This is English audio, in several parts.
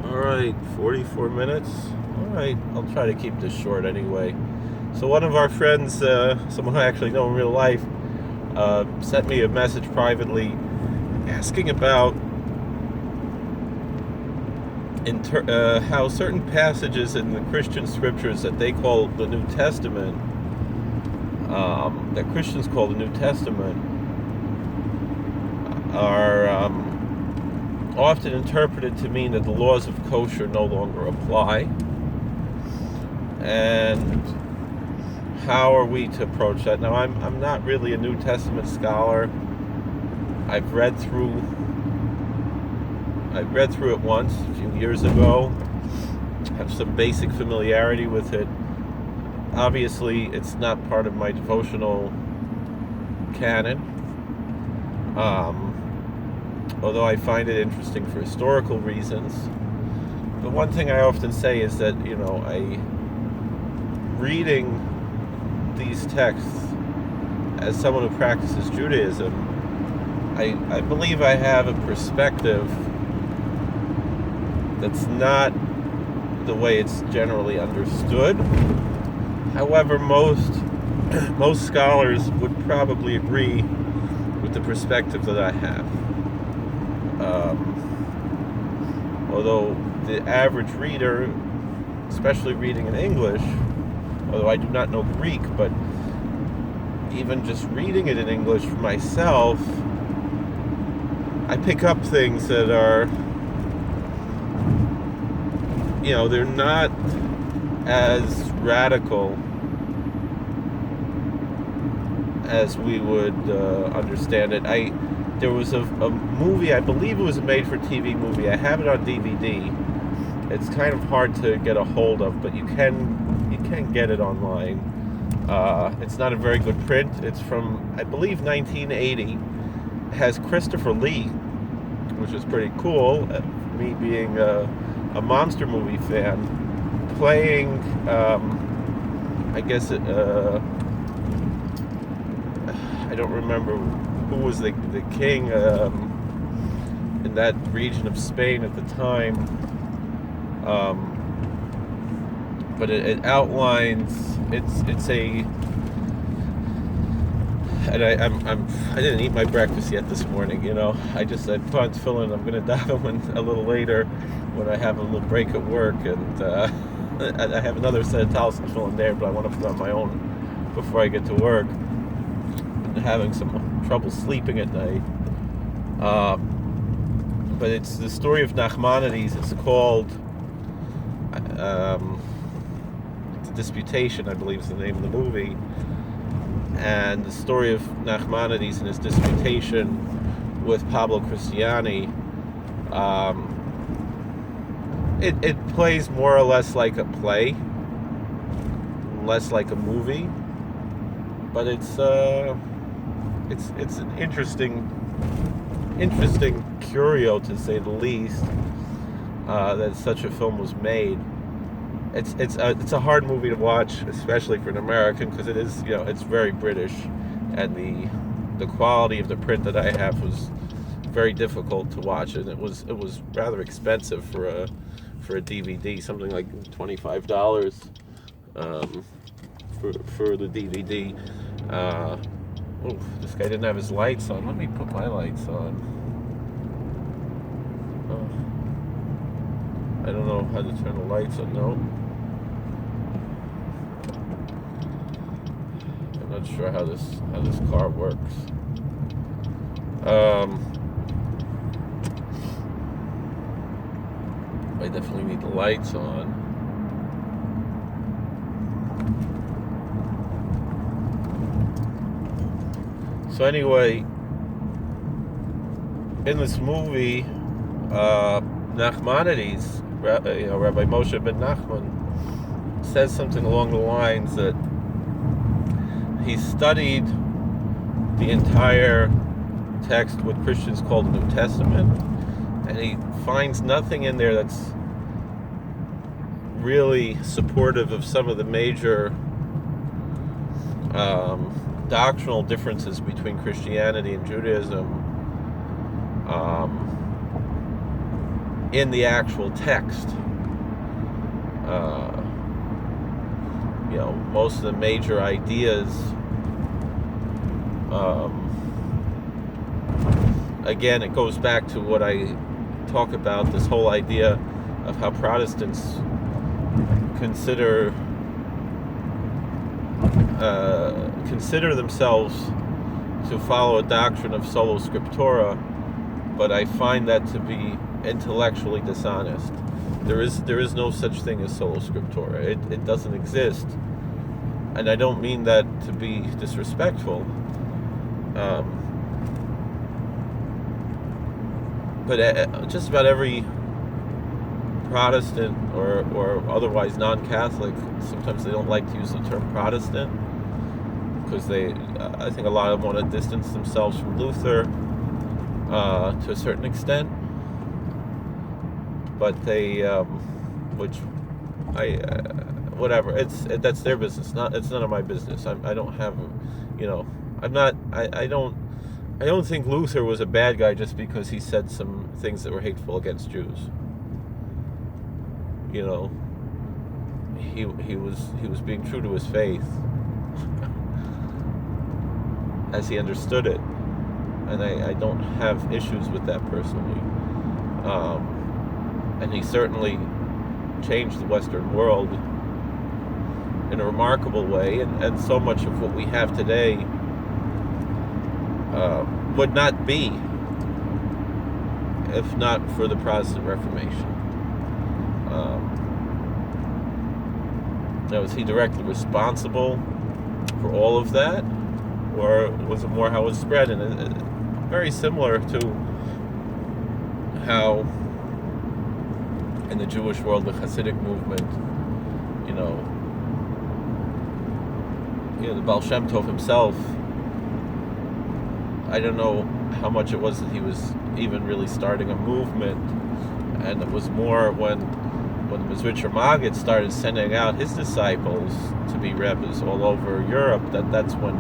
Alright, 44 minutes. Alright, I'll try to keep this short anyway. So one of our friends, someone I actually know in real life, sent me a message privately asking about how certain passages in the Christian scriptures that they call the New Testament, that Christians call the New Testament, are often interpreted to mean that the laws of kosher no longer apply. And how are we to approach that? Now, I'm not really a New Testament scholar. I've read through it once a few years ago. Have some basic familiarity with it. Obviously, it's not part of my devotional canon. Although I find it interesting for historical reasons. But one thing I often say is that, reading these texts as someone who practices Judaism, I believe I have a perspective that's not the way it's generally understood. However, most scholars would probably agree with the perspective that I have. Although the average reader, especially reading in English, although I do not know Greek, but even just reading it in English for myself, I pick up things that are, they're not as radical as we would understand it. There was a movie, I believe it was a made-for-TV movie. I have it on DVD. It's kind of hard to get a hold of, but you can get it online. It's not a very good print. It's from, I believe, 1980. It has Christopher Lee, which is pretty cool. Me being a monster movie fan, playing, I don't remember who was the king in that region of Spain at the time, but it outlines, it's a, and I didn't eat my breakfast yet this morning. I just said, fun filling. I'm gonna daven a little later when I have a little break at work, and I have another set of towels to fill in there, but I want to put on my own before I get to work. I'm having some trouble sleeping at night. But it's the story of Nachmanides. It's called The Disputation, I believe is the name of the movie. And the story of Nachmanides and his disputation with Pablo Cristiani, it plays more or less like a play, less like a movie, but it's an interesting curio, to say the least, that such a film was made. It's a hard movie to watch, especially for an American, because it is, it's very British, and the quality of the print that I have was very difficult to watch, and it was rather expensive for a DVD, something like $25 for the DVD. This guy didn't have his lights on. Let me put my lights on. I don't know how to turn the lights on. No. I'm not sure how this car works. I definitely need the lights on. So anyway, in this movie, Nachmanides, Rabbi Moshe ben Nachman, says something along the lines that he studied the entire text, what Christians call the New Testament, and he finds nothing in there that's really supportive of some of the major doctrinal differences between Christianity and Judaism. in the actual text. Most of the major ideas, again, it goes back to what I talk about, this whole idea of how Protestants consider themselves to follow a doctrine of sola scriptura, but I find that to be intellectually dishonest. There is no such thing as sola scriptura. It doesn't exist, and I don't mean that to be disrespectful. But just about every Protestant or otherwise non-Catholic, sometimes they don't like to use the term Protestant because I think a lot of them want to distance themselves from Luther to a certain extent. But they, whatever. That's their business. It's none of my business. I don't have, I'm not. I don't think Luther was a bad guy just because he said some things that were hateful against Jews. He was being true to his faith as he understood it, and I don't have issues with that personally. And he certainly changed the Western world in a remarkable way, and so much of what we have today would not be if not for the Protestant Reformation. Now, is he directly responsible for all of that, or was it more how it was spread? And very similar to how in the Jewish world, the Hasidic movement, the Baal Shem Tov himself, I don't know how much it was that he was even really starting a movement, and it was more when the Mizritcher Maggid started sending out his disciples to be rebbes all over Europe, that's when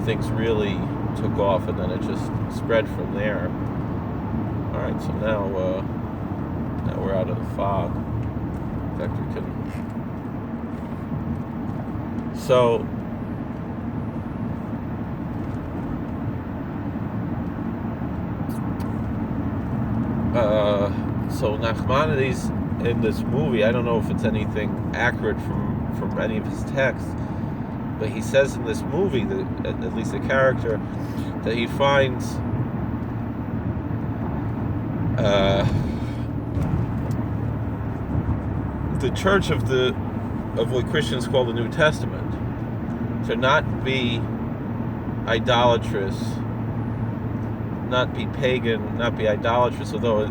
things really took off, and then it just spread from there. All right, so now we're out of the fog. In fact, we can. So Nachmanides in this movie, I don't know if it's anything accurate from any of his texts, but he says in this movie, that at least the character, that he finds the church of what Christians call the New Testament to not be idolatrous, not be pagan, not be idolatrous, although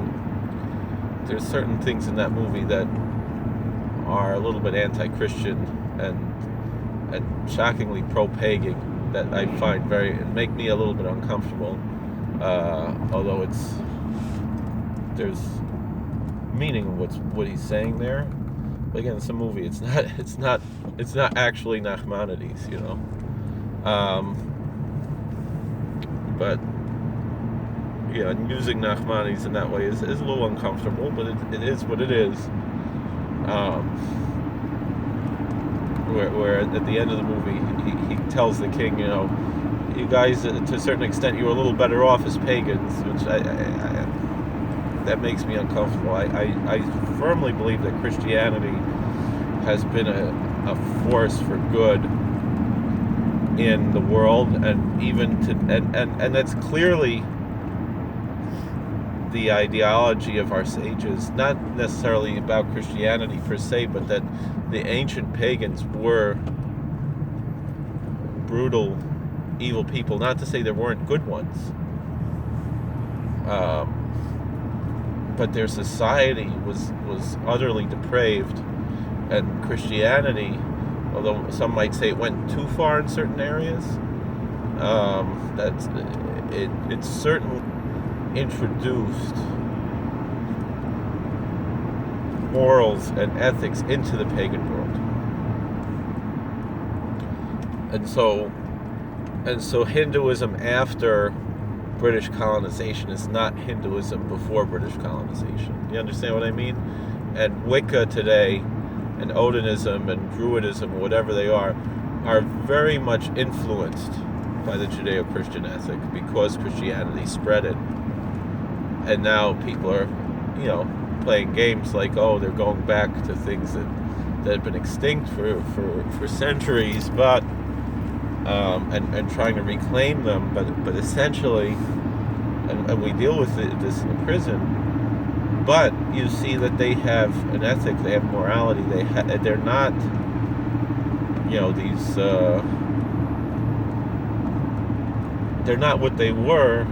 there's certain things in that movie that are a little bit anti-Christian and shockingly pro-pagan that I find make me a little bit uncomfortable, although there's meaning in what he's saying there. But again, it's a movie. It's not actually Nachmanides, But and using Nachmanides in that way is a little uncomfortable, but it is what it is. Where at the end of the movie, he tells the king, you guys, to a certain extent, you were a little better off as pagans, which that makes me uncomfortable. I firmly believe that Christianity has been a force for good in the world, and even and that's clearly the ideology of our sages, not necessarily about Christianity per se, but that the ancient pagans were brutal, evil people. Not to say there weren't good ones, but their society was utterly depraved, and Christianity, although some might say it went too far in certain areas, it certainly introduced morals and ethics into the pagan world. And so Hinduism after British colonization is not Hinduism before British colonization. You understand what I mean? And Wicca today, and Odinism and Druidism, whatever they are very much influenced by the Judeo-Christian ethic because Christianity spread it. And now people are, playing games like, they're going back to things that have been extinct for centuries, but and trying to reclaim them, but essentially, and we deal with this in the prison. But you see that they have an ethic, they have morality. They're not, these. They're not what they were,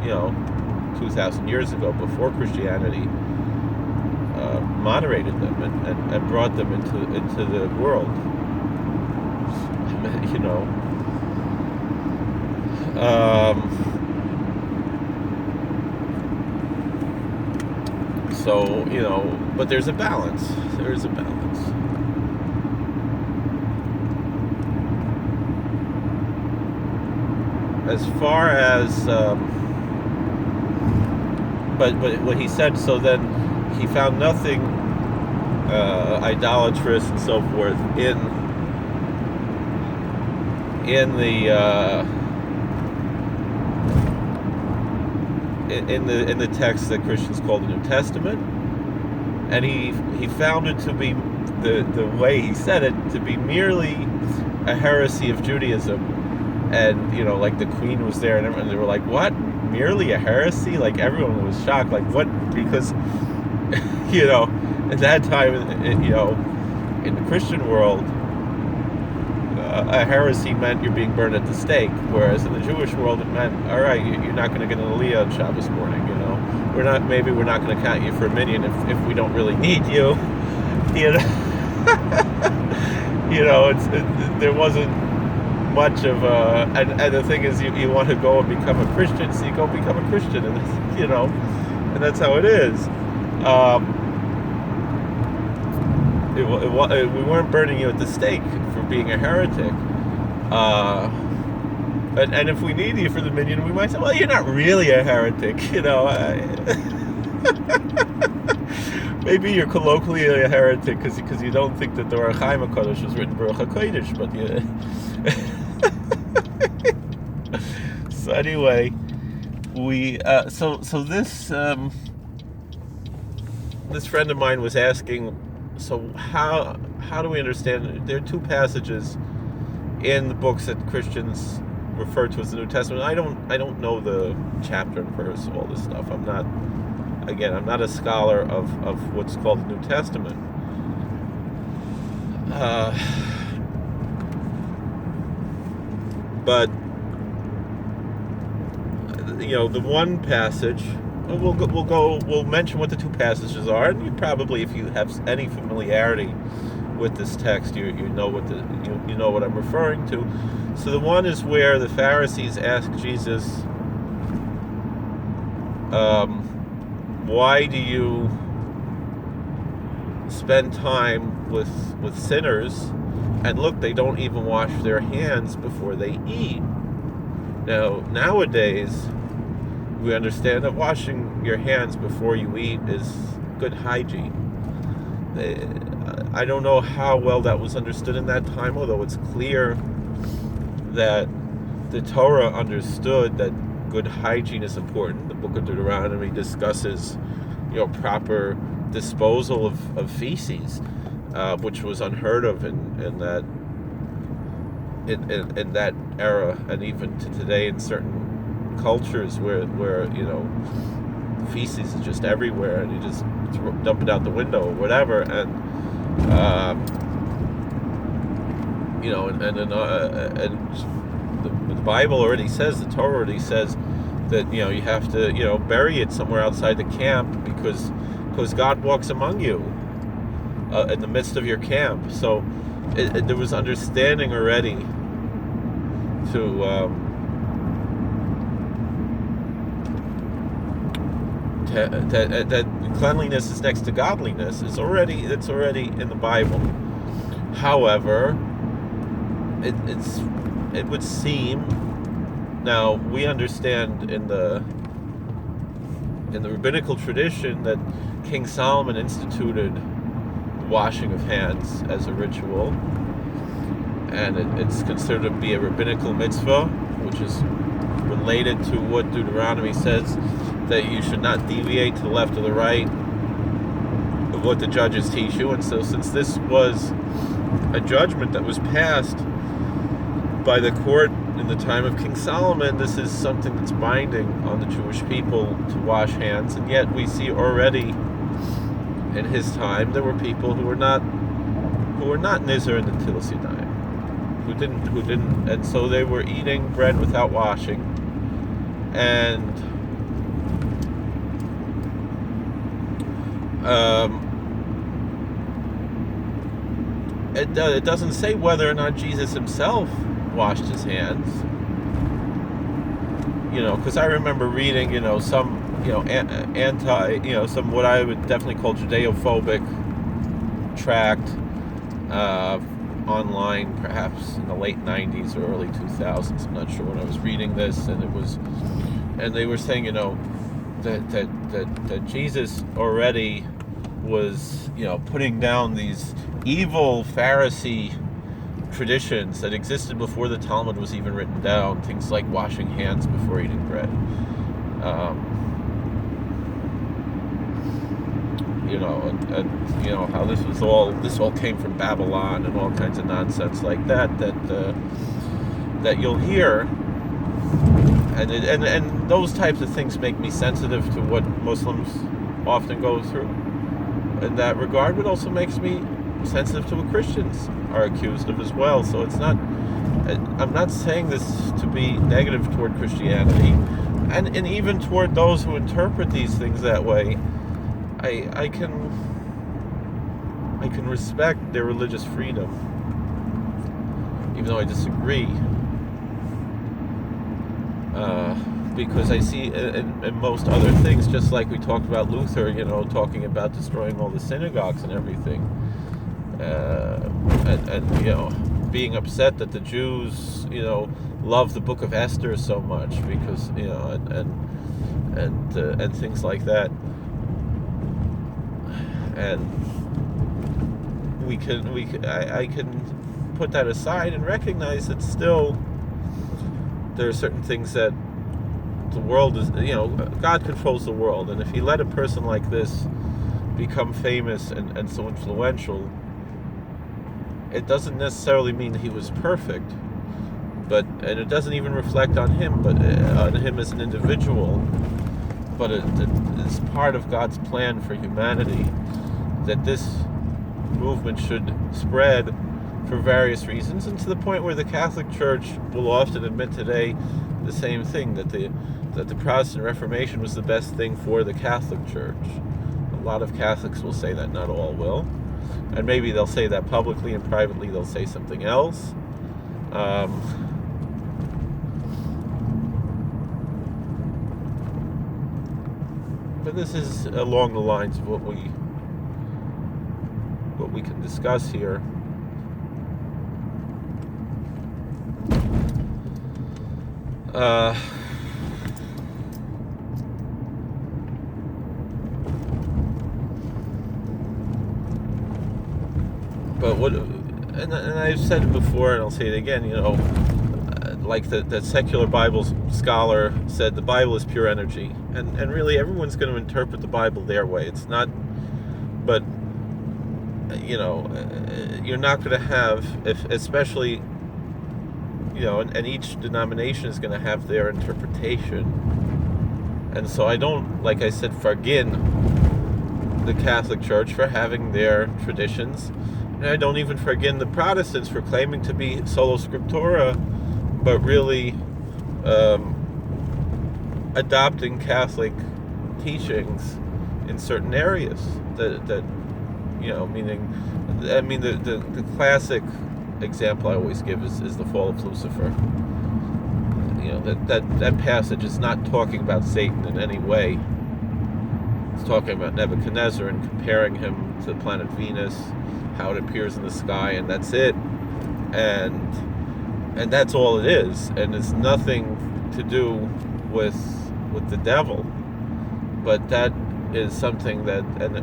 2,000 years ago, before Christianity moderated them and brought them into the world. So, but there's a balance. There is a balance. As far as, but what he said, so then he found nothing idolatrous and so forth in the text that Christians call the New Testament, and he found it to be the way he said it to be merely a heresy of Judaism, and like the Queen was there and everyone, they were like, what? Merely a heresy? Like everyone was shocked, like what? Because at that time, in the Christian world, a heresy meant you're being burned at the stake, whereas in the Jewish world it meant, all right, you're not going to get an aliyah on Shabbos morning. We're not going to count you for a minyan if we don't really need you. There wasn't much of a, and the thing is, you want to go and become a Christian, so you go become a Christian, and and that's how it is. We weren't burning you at the stake for being a heretic. And if we need you for the minyan, we might say, well, you're not really a heretic, Maybe you're colloquially a heretic because you don't think that the Orach Chaim HaKadosh was written Baruch HaKodesh, but so anyway, we so this friend of mine was asking, so how do we understand? There are two passages in the books that Christians refer to as the New Testament. I don't know the chapter and verse, all this stuff. I'm not a scholar of what's called the New Testament. But the one passage, we'll mention what the two passages are, and you probably, if you have any familiarity with this text, you know what you know what I'm referring to. So the one is where the Pharisees ask Jesus, why do you spend time with sinners? And look, they don't even wash their hands before they eat. Now, nowadays, we understand that washing your hands before you eat is good hygiene. I don't know how well that was understood in that time, although it's clear that the Torah understood that good hygiene is important. The book of Deuteronomy discusses, proper disposal of feces, which was unheard of in that era, and even to today in certain cultures where feces is just everywhere, and you just dump it out the window or whatever, and the Bible already says, the Torah already says that you have to bury it somewhere outside the camp because God walks among you in the midst of your camp. So there was understanding already that cleanliness is next to godliness. It's already in the Bible. However, it would seem Now, we understand in the rabbinical tradition that King Solomon instituted the washing of hands as a ritual, and it's considered to be a rabbinical mitzvah, which is related to what Deuteronomy says, that you should not deviate to the left or the right of what the judges teach you. And so, since this was a judgment that was passed by the court in the time of King Solomon, this is something that's binding on the Jewish people to wash hands. And yet we see already in his time there were people who were not Nizar in the Netilas Yadayim, who didn't, and so they were eating bread without washing. And it doesn't say whether or not Jesus himself washed his hands, because I remember reading, some, some what I would definitely call Judeo-phobic tract online, perhaps in the late 90s or early 2000s. I'm not sure when I was reading this, and they were saying, that Jesus already was, putting down these evil Pharisee traditions that existed before the Talmud was even written down. Things like washing hands before eating bread. How this all came from Babylon and all kinds of nonsense like that you'll hear. And those types of things make me sensitive to what Muslims often go through in that regard, but also makes me sensitive to what Christians are accused of as well. So I'm not saying this to be negative toward Christianity, and even toward those who interpret these things that way. I can respect their religious freedom, even though I disagree. Because I see in most other things, just like we talked about Luther, talking about destroying all the synagogues and everything, and being upset that the Jews, love the Book of Esther so much, because and things like that, and I can put that aside and recognize that still there are certain things that the world is, God controls the world, and if he let a person like this become famous and so influential, it doesn't necessarily mean that he was perfect, and it doesn't even reflect on him, but on him as an individual, but it's part of God's plan for humanity that this movement should spread for various reasons, and to the point where the Catholic Church will often admit today the same thing, that the Protestant Reformation was the best thing for the Catholic Church. A lot of Catholics will say that, not all will, and maybe they'll say that publicly, and privately they'll say something else. But this is along the lines of what we can discuss here. But what, and I've said it before, and I'll say it again, like that secular Bible scholar said, the Bible is pure energy, and really everyone's going to interpret the Bible their way. It's not, but you're not going to have, especially, and each denomination is going to have their interpretation. And so I don't, like I said, forgive the Catholic Church for having their traditions, and I don't even forgive the Protestants for claiming to be sola scriptura, but really adopting Catholic teachings in certain areas that meaning, the classic example I always give is the fall of Lucifer. That passage is not talking about Satan in any way. It's talking about Nebuchadnezzar and comparing him to the planet Venus, how it appears in the sky, and that's it. And that's all it is. And it's nothing to do with the devil, but that is something that, and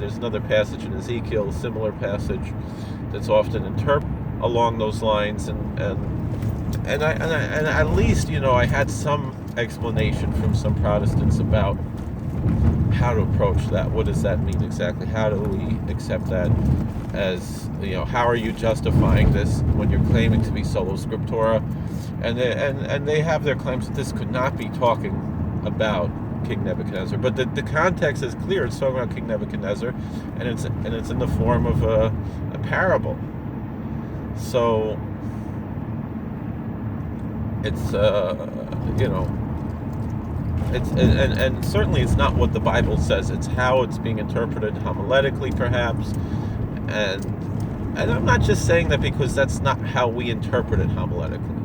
there's another passage in Ezekiel, a similar passage, that's often interpreted along those lines, and at least, I had some explanation from some Protestants about how to approach that. What does that mean exactly? How do we accept that as, how are you justifying this when you're claiming to be sola scriptura? And they have their claims that this could not be talking about King Nebuchadnezzar, but the context is clear. It's talking about King Nebuchadnezzar, and it's in the form of a parable. So it's and certainly it's not what the Bible says. It's how it's being interpreted homiletically, perhaps, and I'm not just saying that because that's not how we interpret it homiletically.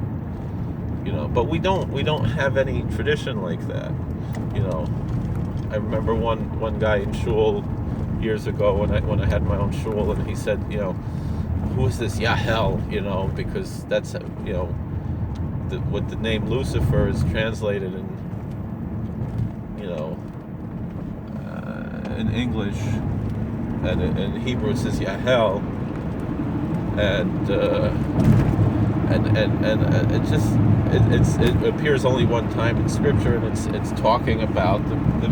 But we don't have any tradition like that. I remember one guy in shul years ago when I had my own shul, and he said, who is this Yahel? Because that's what the name Lucifer is translated in English, and in Hebrew it says Yahel, and it appears only one time in Scripture, and it's talking about the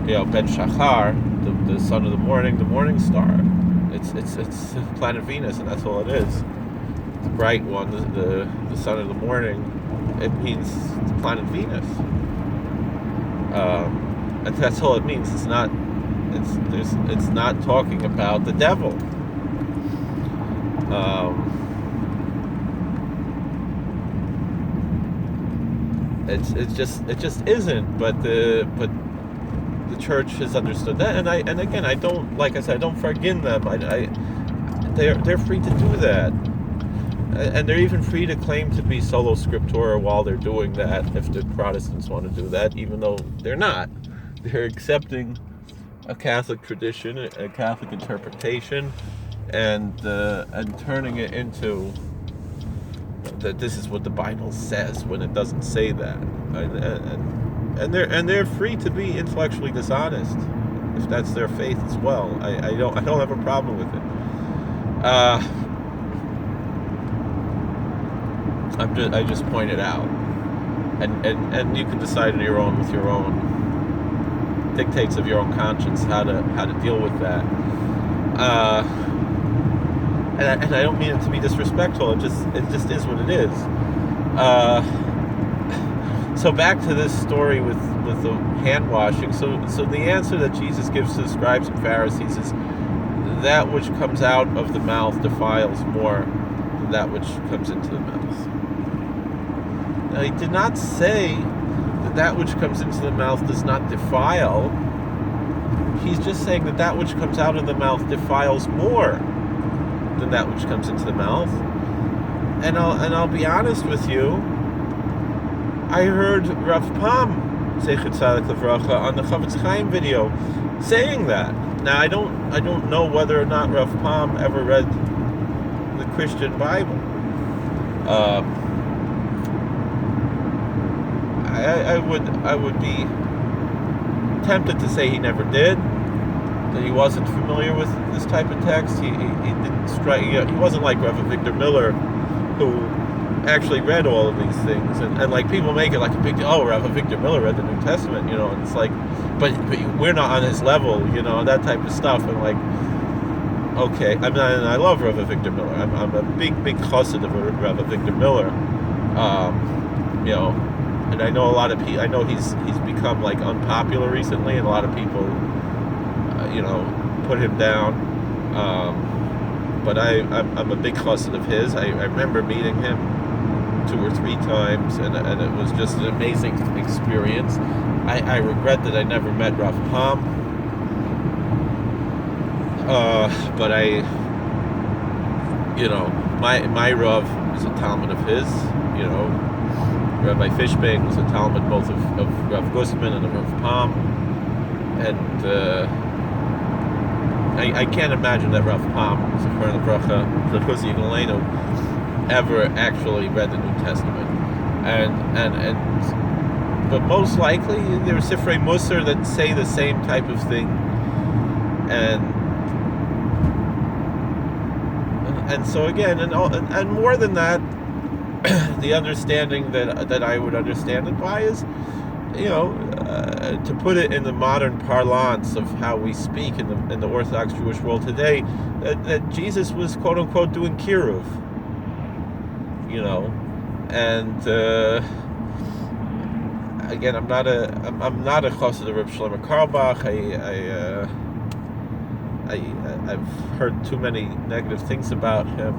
Ben Shachar, the son of the morning star. It's planet Venus, and that's all it is. The bright one, the son of the morning. It means planet Venus, and that's all it means. It's not talking about the devil. It just isn't. But the church has understood that, and again, I don't, like I said, I don't forgive them. They're free to do that, and they're even free to claim to be sola scriptura while they're doing that, if the Protestants want to do that, even though they're not. They're accepting a Catholic tradition, a Catholic interpretation, and turning it into that this is what the Bible says when it doesn't say that, and they're free to be intellectually dishonest if that's their faith as well. I don't have a problem with it. I just point it out, and you can decide on your own, with your own dictates of your own conscience, how to deal with that. And I don't mean it to be disrespectful. It just is what it is. So back to this story with the hand washing. So the answer that Jesus gives to the scribes and Pharisees is, that which comes out of the mouth defiles more than that which comes into the mouth. Now, he did not say that which comes into the mouth does not defile. He's just saying that which comes out of the mouth defiles more than that which comes into the mouth. And I'll be honest with you, I heard Rav Pam, Zeichet Tzadik Livracha, on the Chavetz Chaim video saying that. Now I don't know whether or not Rav Pam ever read the Christian Bible. I would be tempted to say he never did, that he wasn't familiar with this type of text. He didn't strike. He wasn't like Reverend Victor Miller, who actually read all of these things, and like people make it like a big deal. Oh, Reverend Victor Miller read the New Testament, and it's like, but we're not on his level, that type of stuff. And like, okay, and I love Reverend Victor Miller. I'm a big chassid of Reverend Victor Miller. And I know a lot of people. I know he's become like unpopular recently, and a lot of people, put him down. But I'm a big chassid of his. I remember meeting him 2 or 3 times, and it was just an amazing experience. I regret that I never met Rav Pam, but my Rav is a Talmud of his. Rabbi Fishbane was a Talmud both of Rav Gustman and of Rav Pam, and I can't imagine that Rav Pam, ever actually read the New Testament. but most likely there are Sifrei Musar that say the same type of thing, and so again, and more than that, the understanding that I would understand it by is, to put it in the modern parlance of how we speak in the Orthodox Jewish world today, that Jesus was quote unquote doing kiruv, and again, I'm not a chassid of Reb Shlomo Carlebach. I've heard too many negative things about him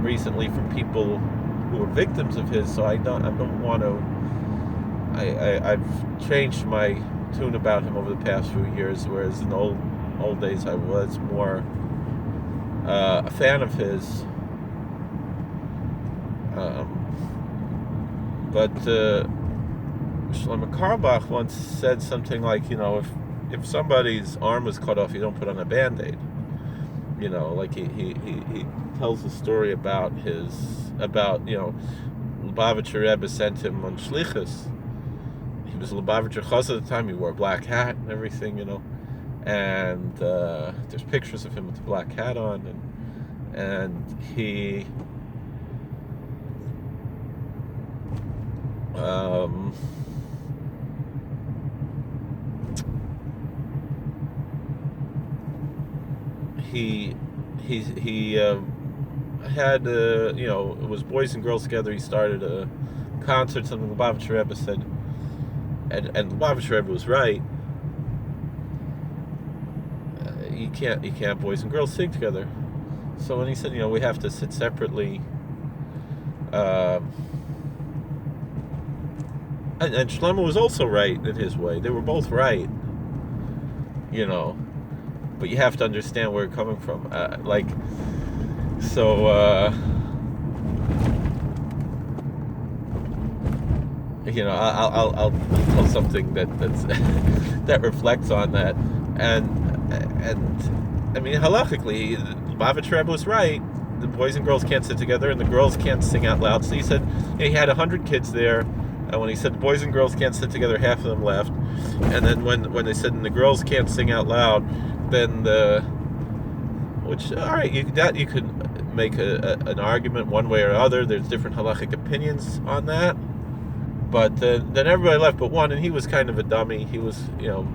recently from people who were victims of his, so I don't want to. I've changed my tune about him over the past few years, whereas in the old days I was more a fan of his. But Shlomo Carlebach once said something like, if somebody's arm was cut off, you don't put on a Band-Aid. Like he tells a story about Lubavitcher Rebbe sent him on shlichus. He was a Lubavitcher chassid at the time. He wore a black hat and everything, and there's pictures of him with the black hat on, and he had it was boys and girls together. He started a concert. Something the Lubavitcher Rebbe said, and the Lubavitcher Rebbe was right. You can't boys and girls sing together. So when he said, we have to sit separately, and Shlomo was also right in his way. They were both right, but you have to understand where it's coming from. I'll tell something that's that reflects on that, and I mean, halachically, Lubavitcher Rebbe was right. The boys and girls can't sit together, and the girls can't sing out loud. So he said, he had 100 kids there, and when he said the boys and girls can't sit together, half of them left. And then when they said the girls can't sing out loud, then all right, you could make an argument one way or other. There's different halachic opinions on that. But then everybody left but one, and he was kind of a dummy. He was,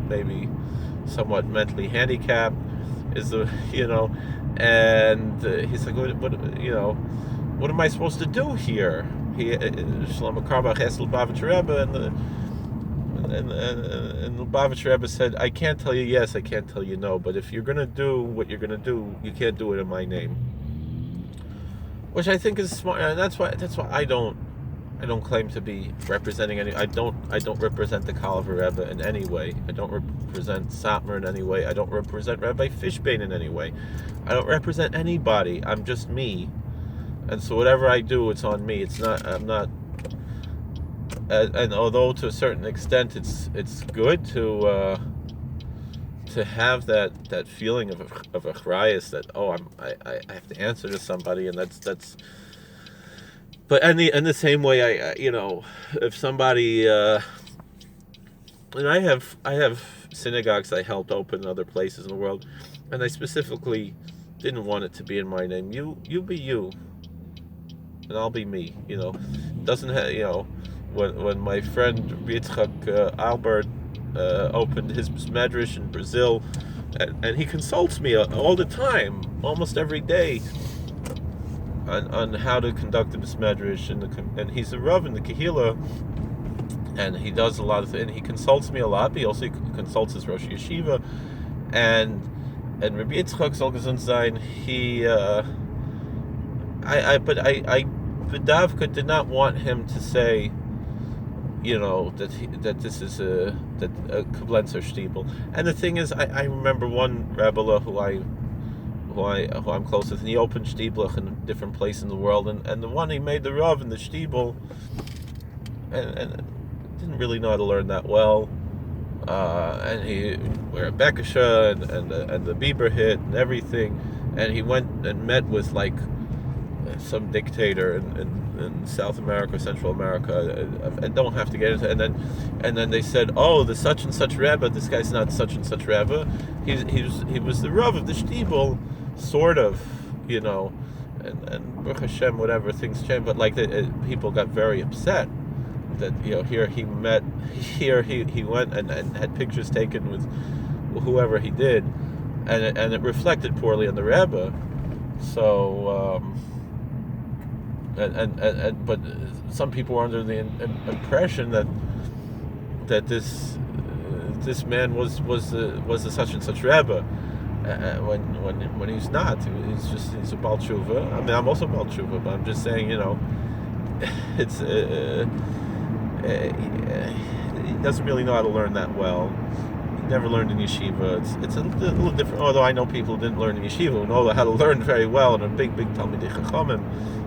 maybe somewhat mentally handicapped, and he's like, what am I supposed to do here? Shlomo Carlebach asked Lubavitcher Rebbe, and Lubavitcher Rebbe said, I can't tell you yes, I can't tell you no, but if you're going to do what you're going to do, you can't do it in my name. Which I think is smart, and that's why I don't claim to be representing any. I don't represent the Kalavar Rebbe in any way. I don't represent Satmar in any way. I don't represent Rabbi Fishbane in any way. I don't represent anybody. I'm just me, and so whatever I do, it's on me. It's not. I'm not. And although to a certain extent, it's good to have that feeling of a chrayas that I have to answer to somebody, and that's. But in the same way, if somebody, and I have synagogues I helped open in other places in the world, and I specifically didn't want it to be in my name. You be you, and I'll be me. Doesn't have, when my friend Yitzchak Albert opened his medrash in Brazil, and he consults me all the time, almost every day, on how to conduct the medrash, and he's a rav in the Kehillah, and he does a lot of things. And he consults me a lot, but he also consults his Rosh Yeshiva, and Rabbi Yitzchak soll gesund sein. Bedavka did not want him to say, that this is a Koblenzer Stiebel. And the thing is, I remember one Rebbe who I'm close with, and he opened Stieblach in a different place in the world, and the one he made the Rav in the Stiebel, and didn't really know how to learn that well, and he wear a Bekasha and the Bieber hit and everything, and he went and met with like some dictator in in South America, Central America. I don't have to get into it. And then they said, oh, the such and such Rebbe. This guy's not such and such Rebbe. He was the Rav of the Shtibel, sort of, you know. And Baruch Hashem, whatever, things change. But like people got very upset that, you know, here he went and had pictures taken with whoever he did, and it reflected poorly on the Rebbe. So but some people were under the impression that this man was a such and such Rebbe, when he's not. He's a Baal Tshuva. I mean, I'm also Baal Tshuva, but I'm just saying, you know, it's he doesn't really know how to learn that well. He never learned in yeshiva. It's a little different. Although I know people who didn't learn in yeshiva who know how to learn very well, and are big Talmidei Chachamim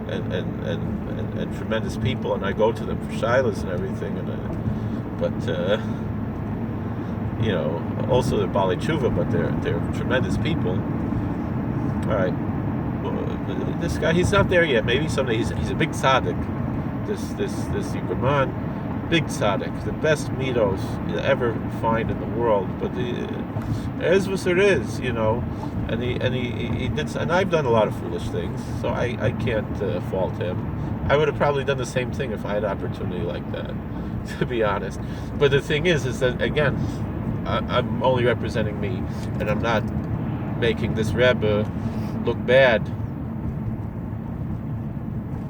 and tremendous people, and I go to them for shilas and everything. But you know, also they're Baalei Tshuva, but they're tremendous people. All right, well, this guy, he's not there yet. Maybe someday. He's a big tzaddik. This Yibram, big tzaddik, the best midos you ever find in the world. But it is what it is, you know. And he did, and I've done a lot of foolish things, so I can't fault him. I would have probably done the same thing if I had opportunity like that, to be honest. But the thing is that, again, I'm only representing me, and I'm not making this Rebbe look bad,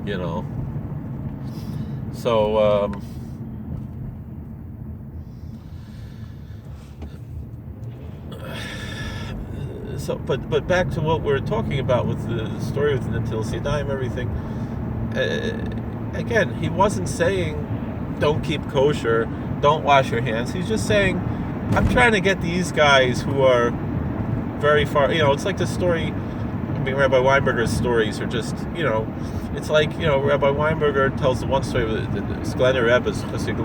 you know. So but back to what we're talking about with the story with the Netilas Yadayim, everything. Again, he wasn't saying don't keep kosher, don't wash your hands. He's just saying, I'm trying to get these guys who are very far. You know, it's like the story. I mean, Rabbi Weinberger's stories are just, you know, it's like, you know, Rabbi Weinberger tells the one story with the Sklener Rebbe's Sklener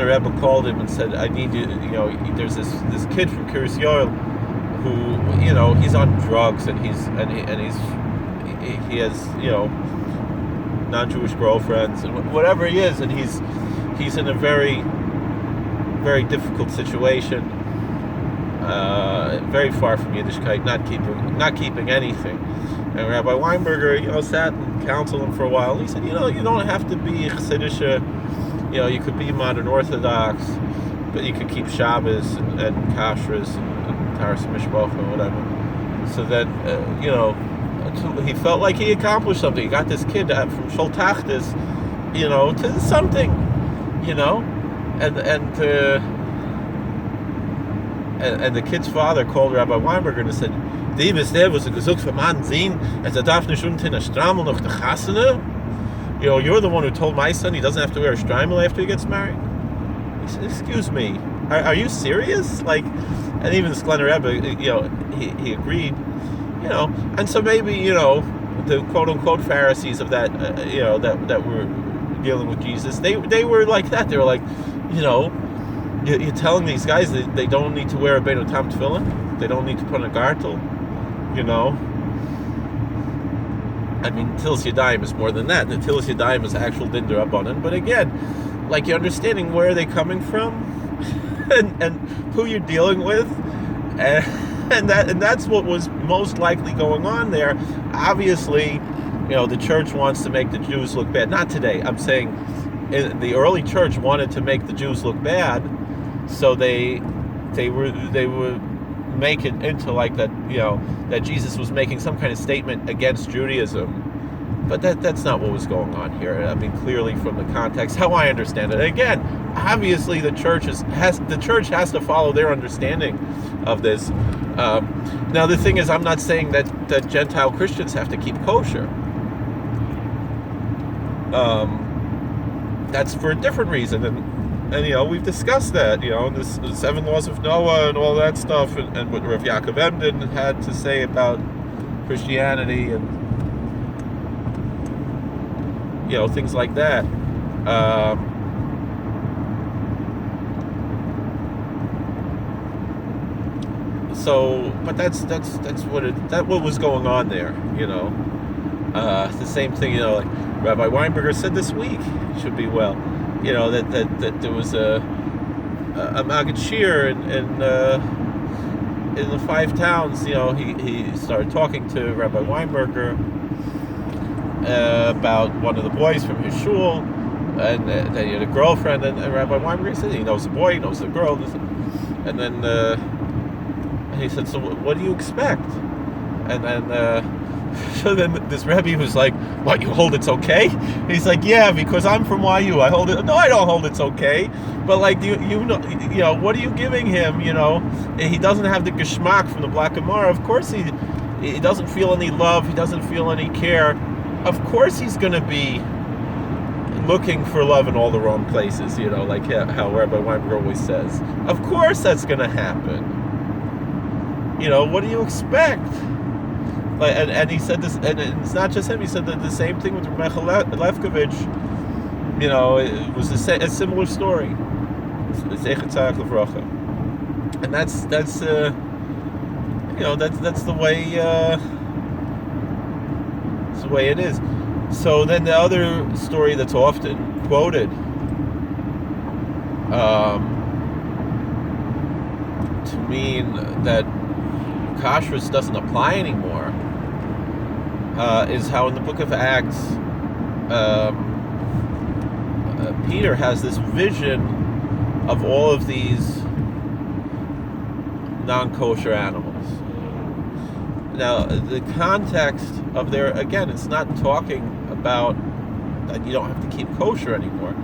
Rebbe called him and said, I need you, you know, there's this kid from Kiryas Yoel who, you know, he's on drugs, and he has, you know, non-Jewish girlfriends and whatever he is, and he's in a very, very difficult situation, very far from Yiddishkeit, not keeping anything. And Rabbi Weinberger, you know, sat and counseled him for a while. He said, you know, you don't have to be Chassidish, you know, you could be modern Orthodox, but you could keep Shabbos and Kashrus and Taras Mishpach and whatever. So then, you know, he felt like he accomplished something. He got this kid from Sholtachtis, you know, to something, you know, and the kid's father called Rabbi Weinberger and said, "Die was der, was gesucht für Mann sehen, darf nicht unten in der Strammel noch der Chassene. You know, you're the one who told my son he doesn't have to wear a strammel after he gets married." He said, "Excuse me, are you serious?" Like, and even the Sklener Rebbe, you know, he agreed, you know, and so maybe, you know, the quote unquote Pharisees of that, you know, that were dealing with Jesus, they were like that. They were like, you know, you're telling these guys that they don't need to wear a Bein Tam tefillin, they don't need to put on a gartel, you know. I mean, Netilas Yadayim is more than that. Netilas Yadayim is actual din d'Rabbanan, but again, like, you're understanding where they're coming from and who you're dealing with, and that's what was most likely going on there. Obviously, you know, the church wants to make the Jews look bad. Not today. I'm saying the early church wanted to make the Jews look bad, so they would make it into like that, you know, that Jesus was making some kind of statement against Judaism. But that's not what was going on here. I mean, clearly from the context, how I understand it. Again, obviously the church has to follow their understanding of this. Now the thing is, I'm not saying that Gentile Christians have to keep kosher. That's for a different reason, and you know, we've discussed that, you know, the 7 laws of Noah and all that stuff, and what Rav Yaakov Emden had to say about Christianity, and you know, things like that. So, but that's what was going on there, you know. The same thing, like Rabbi Weinberger said this week, should be well. That there was a Maggid Shir in the five towns. He started talking to Rabbi Weinberger about one of the boys from his shul, and that he had a girlfriend, and Rabbi Weinberger said he knows the boy, he knows the girl, and then he said, so what do you expect? And then so then this Rebbe was like, what, you hold it's okay? He's like, yeah, because I'm from YU, I hold it. No, I don't hold it's okay. But like, you know, what are you giving him? He doesn't have the geschmack from the Black Gemara. Of course he doesn't feel any love, he doesn't feel any care. Of course he's going to be looking for love in all the wrong places, like how Rabbi Weinberg always says. Of course that's going to happen. What do you expect? And he said this, and it's not just him. He said that the same thing with Michael Lefkovich. It was a similar story. And that's the way. It's the way it is. So then the other story that's often quoted, to mean that kashrus doesn't apply anymore, is how in the book of Acts, Peter has this vision of all of these non-kosher animals. Now, the context of again, it's not talking about that you don't have to keep kosher anymore.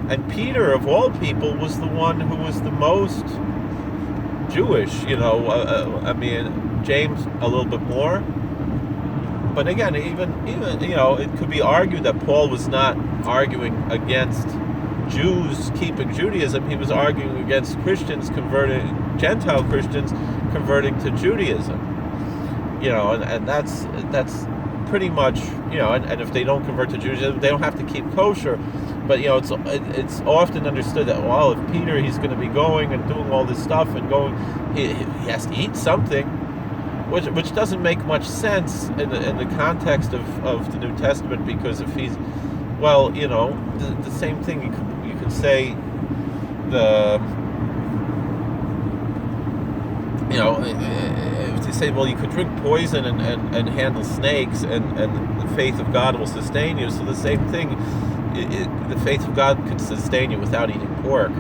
And Peter, of all people, was the one who was the most Jewish, James a little bit more. But again, even it could be argued that Paul was not arguing against Jews keeping Judaism. He was arguing against Gentile Christians converting to Judaism. And that's pretty much, and if they don't convert to Judaism, they don't have to keep kosher. But it's often understood that, well, if Peter, he's going to be going and doing all this stuff and going, he has to eat something, which doesn't make much sense in the context of the New Testament, because if he's, the same thing you could say if you say, well, you could drink poison and handle snakes, and the faith of God will sustain you. So the same thing, the faith of God could sustain you without eating pork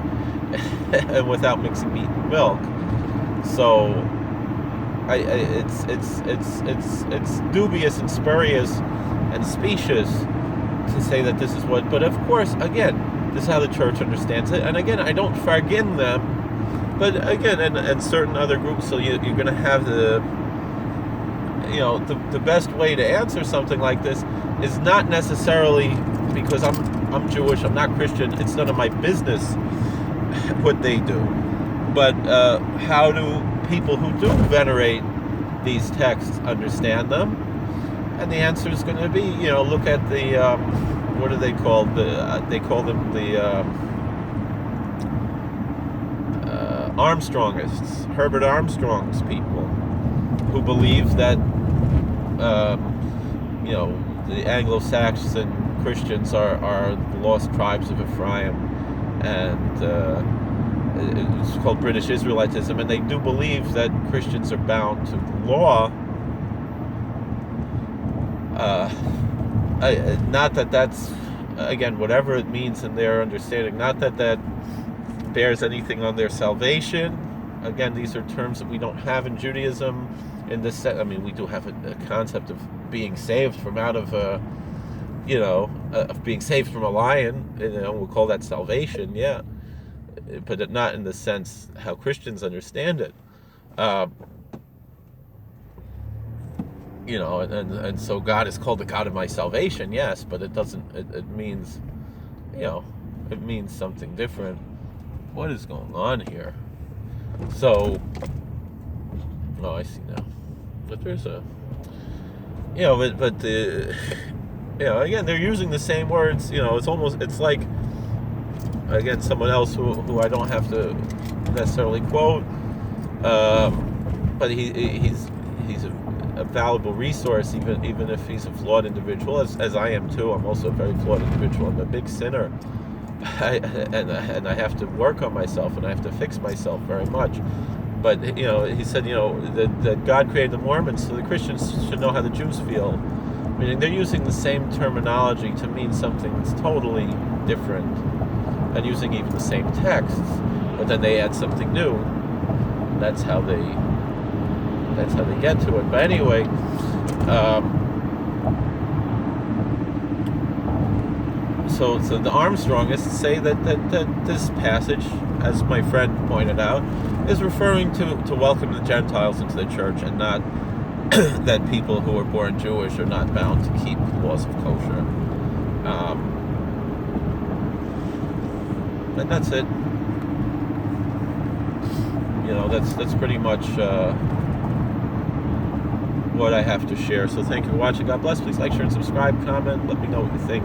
and without mixing meat and milk. So it's dubious and spurious and specious to say that this is what. But of course, again, this is how the church understands it. And again, I don't fargin them. But again, and certain other groups, so you're going to have the best way to answer something like this is not necessarily because I'm Jewish, I'm not Christian, it's none of my business what they do. But how do people who do venerate these texts understand them? And the answer is going to be, look at the, what are they called? They call them the Armstrongists, Herbert Armstrong's people, who believe that the Anglo-Saxon Christians are the lost tribes of Ephraim, and it's called British Israelitism, and they do believe that Christians are bound to law. Not that that's, again, whatever it means in their understanding, not that bears anything on their salvation. Again, these are terms that we don't have in Judaism. In this, we do have a concept of being saved from out of, of being saved from a lion. We'll call that salvation, yeah, but not in the sense how Christians understand it. And so God is called the God of my salvation, yes, but it doesn't. It means, it means something different. What is going on here? So, I see now. But there's again, they're using the same words. It's like, again, someone else who I don't have to necessarily quote, but he's a valuable resource, even if he's a flawed individual, as I am too. I'm also a very flawed individual. I'm a big sinner. And I have to work on myself, and I have to fix myself very much. But he said, that God created the Mormons, so the Christians should know how the Jews feel. Meaning they're using the same terminology to mean something that's totally different, and using even the same texts, but then they add something new. That's how they get to it. But anyway. So the Armstrongists say that this passage, as my friend pointed out, is referring to welcome the Gentiles into the church, and not that people who are born Jewish are not bound to keep laws of kosher. And that's it. That's pretty much what I have to share. So thank you for watching. God bless. Please like, share, and subscribe. Comment. Let me know what you think.